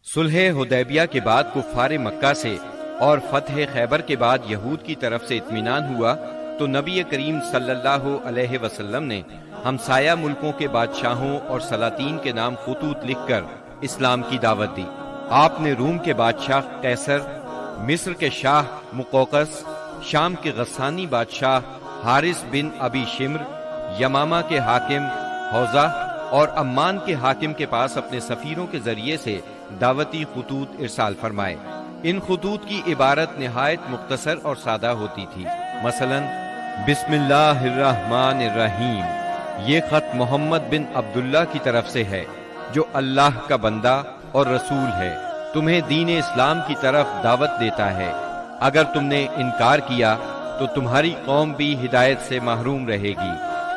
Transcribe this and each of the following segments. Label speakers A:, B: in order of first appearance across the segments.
A: صلح حدیبیہ کے بعد کفار مکہ سے اور فتح خیبر کے بعد یہود کی طرف سے اطمینان ہوا تو نبی کریم صلی اللہ علیہ وسلم نے ہمسایہ ملکوں کے بادشاہوں اور سلاطین کے نام خطوط لکھ کر اسلام کی دعوت دی۔ آپ نے روم کے بادشاہ قیصر، مصر کے شاہ مقوقس، شام کے غسانی بادشاہ حارث بن ابی شمر، یمامہ کے حاکم حوزہ اور عمان کے حاکم کے پاس اپنے سفیروں کے ذریعے سے دعوتی خطوط ارسال فرمائے۔ ان خطوط کی عبارت نہایت مختصر اور سادہ ہوتی تھی، مثلا بسم اللہ الرحمن الرحیم، یہ خط محمد بن عبداللہ کی طرف سے ہے جو اللہ کا بندہ اور رسول ہے، تمہیں دین اسلام کی طرف دعوت دیتا ہے۔ اگر تم نے انکار کیا تو تمہاری قوم بھی ہدایت سے محروم رہے گی،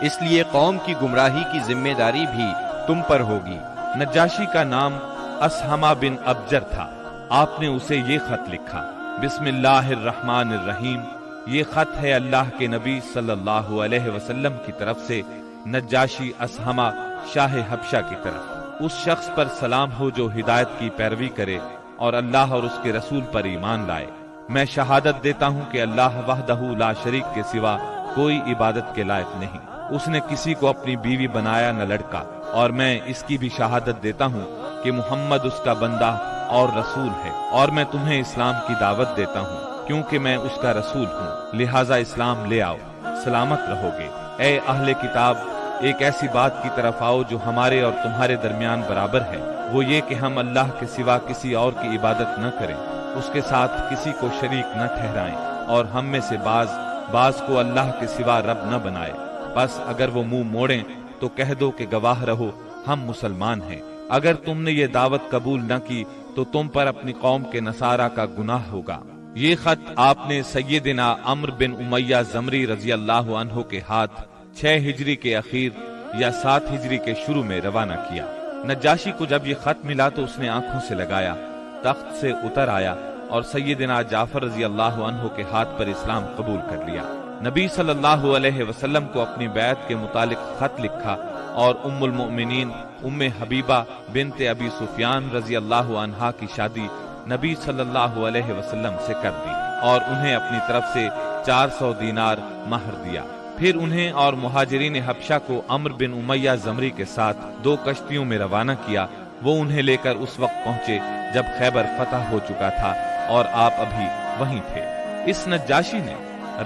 A: اس لیے قوم کی گمراہی کی ذمہ داری بھی تم پر ہوگی۔
B: نجاشی کا نام اسہمہ بن ابجر تھا۔ آپ نے اسے یہ خط لکھا، بسم اللہ الرحمن الرحیم، یہ خط ہے اللہ کے نبی صلی اللہ علیہ وسلم کی طرف سے نجاشی اسہمہ شاہ حبشہ کی طرف۔ اس شخص پر سلام ہو جو ہدایت کی پیروی کرے اور اللہ اور اس کے رسول پر ایمان لائے۔ میں شہادت دیتا ہوں کہ اللہ وحدہ لا شریک کے سوا کوئی عبادت کے لائق نہیں، اس نے کسی کو اپنی بیوی بنایا نہ لڑکا، اور میں اس کی بھی شہادت دیتا ہوں کہ محمد اس کا بندہ اور رسول ہے، اور میں تمہیں اسلام کی دعوت دیتا ہوں کیونکہ میں اس کا رسول ہوں، لہٰذا اسلام لے آؤ، سلامت رہو گے۔ اے اہل کتاب، ایک ایسی بات کی طرف آؤ جو ہمارے اور تمہارے درمیان برابر ہے، وہ یہ کہ ہم اللہ کے سوا کسی اور کی عبادت نہ کریں، اس کے ساتھ کسی کو شریک نہ ٹھہرائیں، اور ہم میں سے بعض کو اللہ کے سوا رب نہ بنائے۔ بس اگر وہ منہ موڑیں تو کہہ دو کہ گواہ رہو ہم مسلمان ہیں۔ اگر تم نے یہ دعوت قبول نہ کی تو تم پر اپنی قوم کے نصارہ کا گناہ ہوگا۔ یہ خط آپ نے سیدنا عمرو بن امیہ زمری رضی اللہ عنہ کے ہاتھ 6 ہجری کے اخیر یا 7 ہجری کے شروع میں روانہ کیا۔ نجاشی کو جب یہ خط ملا تو اس نے آنکھوں سے لگایا، تخت سے اتر آیا اور سیدنا جعفر رضی اللہ عنہ کے ہاتھ پر اسلام قبول کر لیا۔ نبی صلی اللہ علیہ وسلم کو اپنی بیعت کے متعلق خط لکھا اور ام المؤمنین ام حبیبہ بنت ابی سفیان رضی اللہ عنہا کی شادی نبی صلی اللہ علیہ وسلم سے کر دی اور انہیں اپنی طرف سے 400 دینار مہر دیا۔ پھر انہیں اور مہاجرین حبشہ کو عمرو بن امیہ زمری کے ساتھ 2 کشتیوں میں روانہ کیا۔ وہ انہیں لے کر اس وقت پہنچے جب خیبر فتح ہو چکا تھا اور آپ ابھی وہیں تھے۔ اس نجاشی نے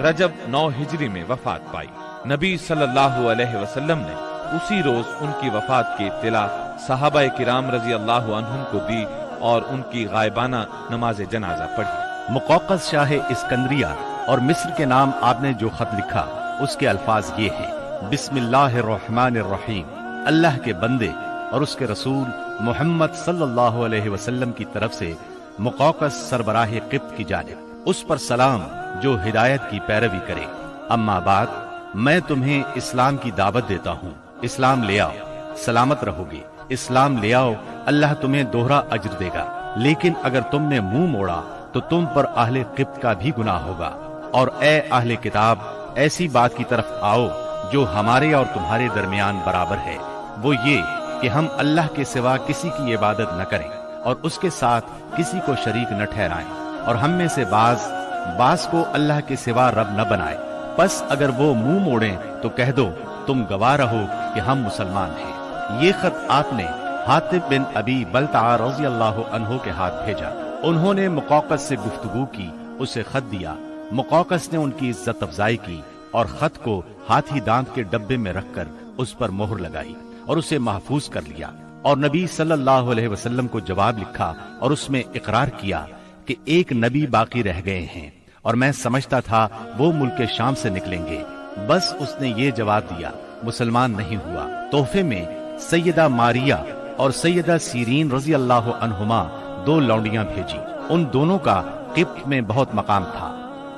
B: رجب 9 ہجری میں وفات پائی۔ نبی صلی اللہ علیہ وسلم نے اسی روز ان کی وفات کی اطلاع صحابہ کرام رضی اللہ عنہم کو دی اور ان کی غائبانہ نماز جنازہ پڑھی۔
C: مقوقس شاہ اسکندریہ اور مصر کے نام آپ نے جو خط لکھا اس کے الفاظ یہ ہیں، بسم اللہ الرحمن الرحیم، اللہ کے بندے اور اس کے رسول محمد صلی اللہ علیہ وسلم کی طرف سے مقوقس سربراہ قبط کی جانب، اس پر سلام جو ہدایت کی پیروی کرے۔ اما بعد، میں تمہیں اسلام کی دعوت دیتا ہوں، اسلام لے آؤ، سلامت رہو گے۔ اسلام لے آؤ، اللہ تمہیں دوہرا اجر دے گا، لیکن اگر تم نے منہ موڑا تو تم پر اہل قبط کا بھی گناہ ہوگا۔ اور اے اہل کتاب، ایسی بات کی طرف آؤ جو ہمارے اور تمہارے درمیان برابر ہے، وہ یہ کہ ہم اللہ کے سوا کسی کی عبادت نہ کریں اور اس کے ساتھ کسی کو شریک نہ ٹھہرائیں، اور ہم میں سے بعض کو اللہ کے سوا رب نہ بنائے۔ پس اگر وہ منہ موڑیں تو کہہ دو تم گواہ رہو کہ ہم مسلمان ہیں۔ یہ خط آپ نے حاطب بن ابی بلتعہ رضی اللہ عنہ کے ہاتھ بھیجا۔ انہوں نے مقوقس سے گفتگو کی، اسے خط دیا۔ مقوقس نے ان کی عزت افزائی کی اور خط کو ہاتھی دانت کے ڈبے میں رکھ کر اس پر مہر لگائی اور اسے محفوظ کر لیا، اور نبی صلی اللہ علیہ وسلم کو جواب لکھا اور اس میں اقرار کیا کہ ایک نبی باقی رہ گئے ہیں اور میں سمجھتا تھا وہ ملک شام سے نکلیں گے۔ بس اس نے یہ جواب دیا، مسلمان نہیں ہوا۔ تحفے میں سیدہ ماریہ اور سیدہ سیرین رضی اللہ عنہما 2 لونڈیاں بھیجی۔ ان دونوں کا قبط میں بہت مقام تھا۔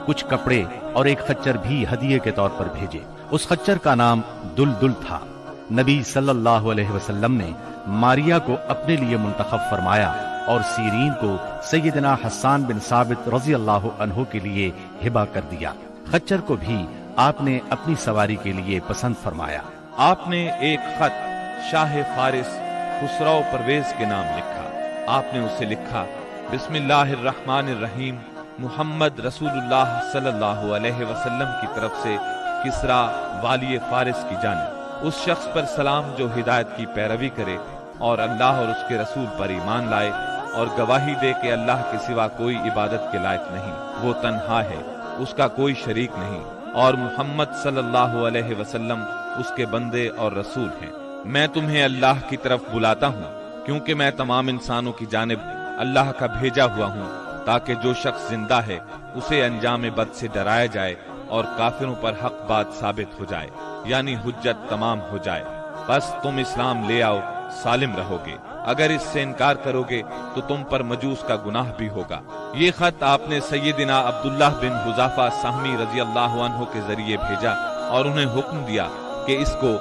C: کچھ کپڑے اور ایک خچر بھی ہدیے کے طور پر بھیجے۔ اس خچر کا نام دلدل تھا۔ نبی صلی اللہ علیہ وسلم نے ماریہ کو اپنے لیے منتخب فرمایا اور سیرین کو سیدنا حسان بن ثابت رضی اللہ عنہ کے لیے ہبہ کر دیا۔ خچر کو بھی آپ نے اپنی سواری کے لیے پسند فرمایا۔
B: آپ نے ایک خط شاہ فارس خسرو پرویز کے نام لکھا۔ آپ نے اسے لکھا، بسم اللہ الرحمن الرحیم، محمد رسول اللہ صلی اللہ علیہ وسلم کی طرف سے کسرا والی فارس کی جانب، اس شخص پر سلام جو ہدایت کی پیروی کرے اور اللہ اور اس کے رسول پر ایمان لائے اور گواہی دے کہ اللہ کے سوا کوئی عبادت کے لائق نہیں، وہ تنہا ہے، اس کا کوئی شریک نہیں، اور محمد صلی اللہ علیہ وسلم اس کے بندے اور رسول ہیں۔ میں تمہیں اللہ کی طرف بلاتا ہوں کیونکہ میں تمام انسانوں کی جانب اللہ کا بھیجا ہوا ہوں، تاکہ جو شخص زندہ ہے اسے انجام بد سے ڈرایا جائے اور کافروں پر حق بات ثابت ہو جائے، یعنی حجت تمام ہو جائے۔ بس تم اسلام لے آؤ، سالم رہو گے، اگر اس سے انکار کرو گے تو تم پر مجوس کا گناہ بھی ہوگا۔ یہ خط آپ نے سیدنا عبداللہ بن حذافہ سہمی رضی اللہ عنہ کے ذریعے بھیجا اور انہیں حکم دیا کہ اس کو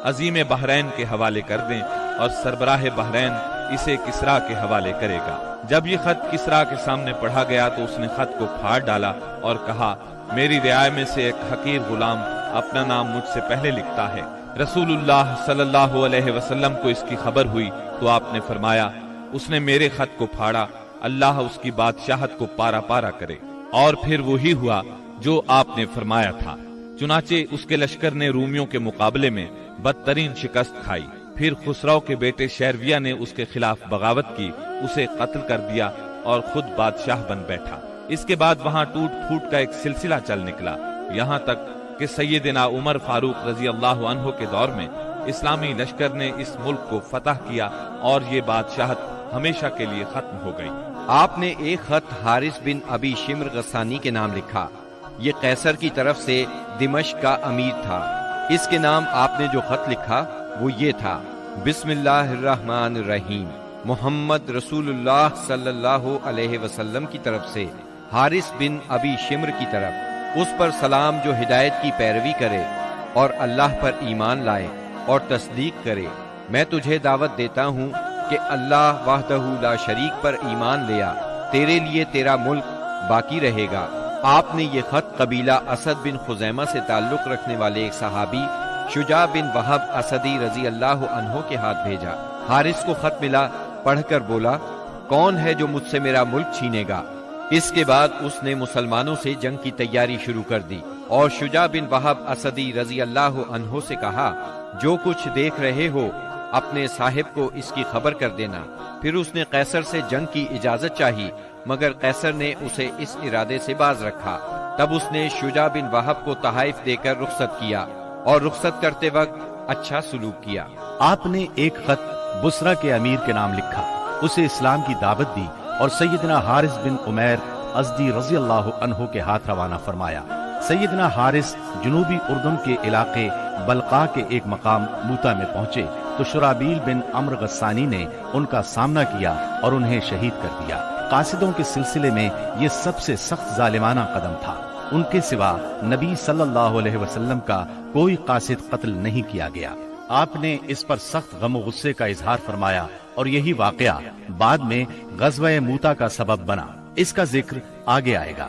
B: عظیم بحرین کے حوالے کر دیں اور سربراہ بحرین اسے کسرا کے حوالے کرے گا۔ جب یہ خط کسرا کے سامنے پڑھا گیا تو اس نے خط کو پھاڑ ڈالا اور کہا، میری رعایا میں سے ایک حقیر غلام اپنا نام مجھ سے پہلے لکھتا ہے۔ رسول اللہ صلی اللہ علیہ وسلم کو اس کی خبر ہوئی تو آپ نے فرمایا، اس نے میرے خط کو پھاڑا، اللہ اس کی بادشاہت کو پارا پارا کرے۔ اور پھر وہی ہوا جو آپ نے فرمایا تھا، چنانچہ اس کے لشکر نے رومیوں کے مقابلے میں بدترین شکست کھائی۔ پھر خسرو کے بیٹے شیرویہ نے اس کے خلاف بغاوت کی، اسے قتل کر دیا اور خود بادشاہ بن بیٹھا۔ اس کے بعد وہاں ٹوٹ پھوٹ کا ایک سلسلہ چل نکلا، یہاں تک کہ سیدنا عمر فاروق رضی اللہ عنہ کے دور میں اسلامی لشکر نے اس ملک کو فتح کیا اور یہ بادشاہت ہمیشہ کے لیے ختم ہو گئی۔
A: آپ نے ایک خط حارث بن ابی شمر غسانی کے نام لکھا، یہ قیصر کی طرف سے دمشق کا امیر تھا۔ اس کے نام آپ نے جو خط لکھا وہ یہ تھا، بسم اللہ الرحمن الرحیم، محمد رسول اللہ صلی اللہ علیہ وسلم کی طرف سے حارث بن ابی شمر کی طرف، اس پر سلام جو ہدایت کی پیروی کرے اور اللہ پر ایمان لائے اور تصدیق کرے۔ میں تجھے دعوت دیتا ہوں کہ اللہ وحدہ لا شریک پر ایمان لیا، تیرے لیے تیرا ملک باقی رہے گا۔ آپ نے یہ خط قبیلہ اسد بن خزیمہ سے تعلق رکھنے والے ایک صحابی شجاع بن وہب اسدی رضی اللہ عنہ کے ہاتھ بھیجا۔ حارث کو خط ملا، پڑھ کر بولا، کون ہے جو مجھ سے میرا ملک چھینے گا؟ اس کے بعد اس نے مسلمانوں سے جنگ کی تیاری شروع کر دی اور شجاع بن وہب اسدی رضی اللہ عنہ سے کہا، جو کچھ دیکھ رہے ہو اپنے صاحب کو اس کی خبر کر دینا۔ پھر اس نے قیصر سے جنگ کی اجازت چاہی، مگر قیصر نے اسے اس ارادے سے باز رکھا۔ تب اس نے شجاع بن وہب کو تحائف دے کر رخصت کیا اور رخصت کرتے وقت اچھا سلوک کیا۔
C: آپ نے ایک خط بصرہ کے امیر کے نام لکھا، اسے اسلام کی دعوت دی اور سیدنا حارث بن عمیر ازدی رضی اللہ عنہ کے ہاتھ روانہ فرمایا۔ سیدنا حارث جنوبی اردن کے علاقے بلقا کے ایک مقام موتا میں پہنچے تو شرابیل بن عمرو غسانی نے ان کا سامنا کیا اور انہیں شہید کر دیا۔ قاصدوں کے سلسلے میں یہ سب سے سخت ظالمانہ قدم تھا، ان کے سوا نبی صلی اللہ علیہ وسلم کا کوئی قاصد قتل نہیں کیا گیا۔ آپ نے اس پر سخت غم و غصے کا اظہار فرمایا اور یہی واقعہ بعد میں غزوہ موتا کا سبب بنا، اس کا ذکر آگے آئے گا۔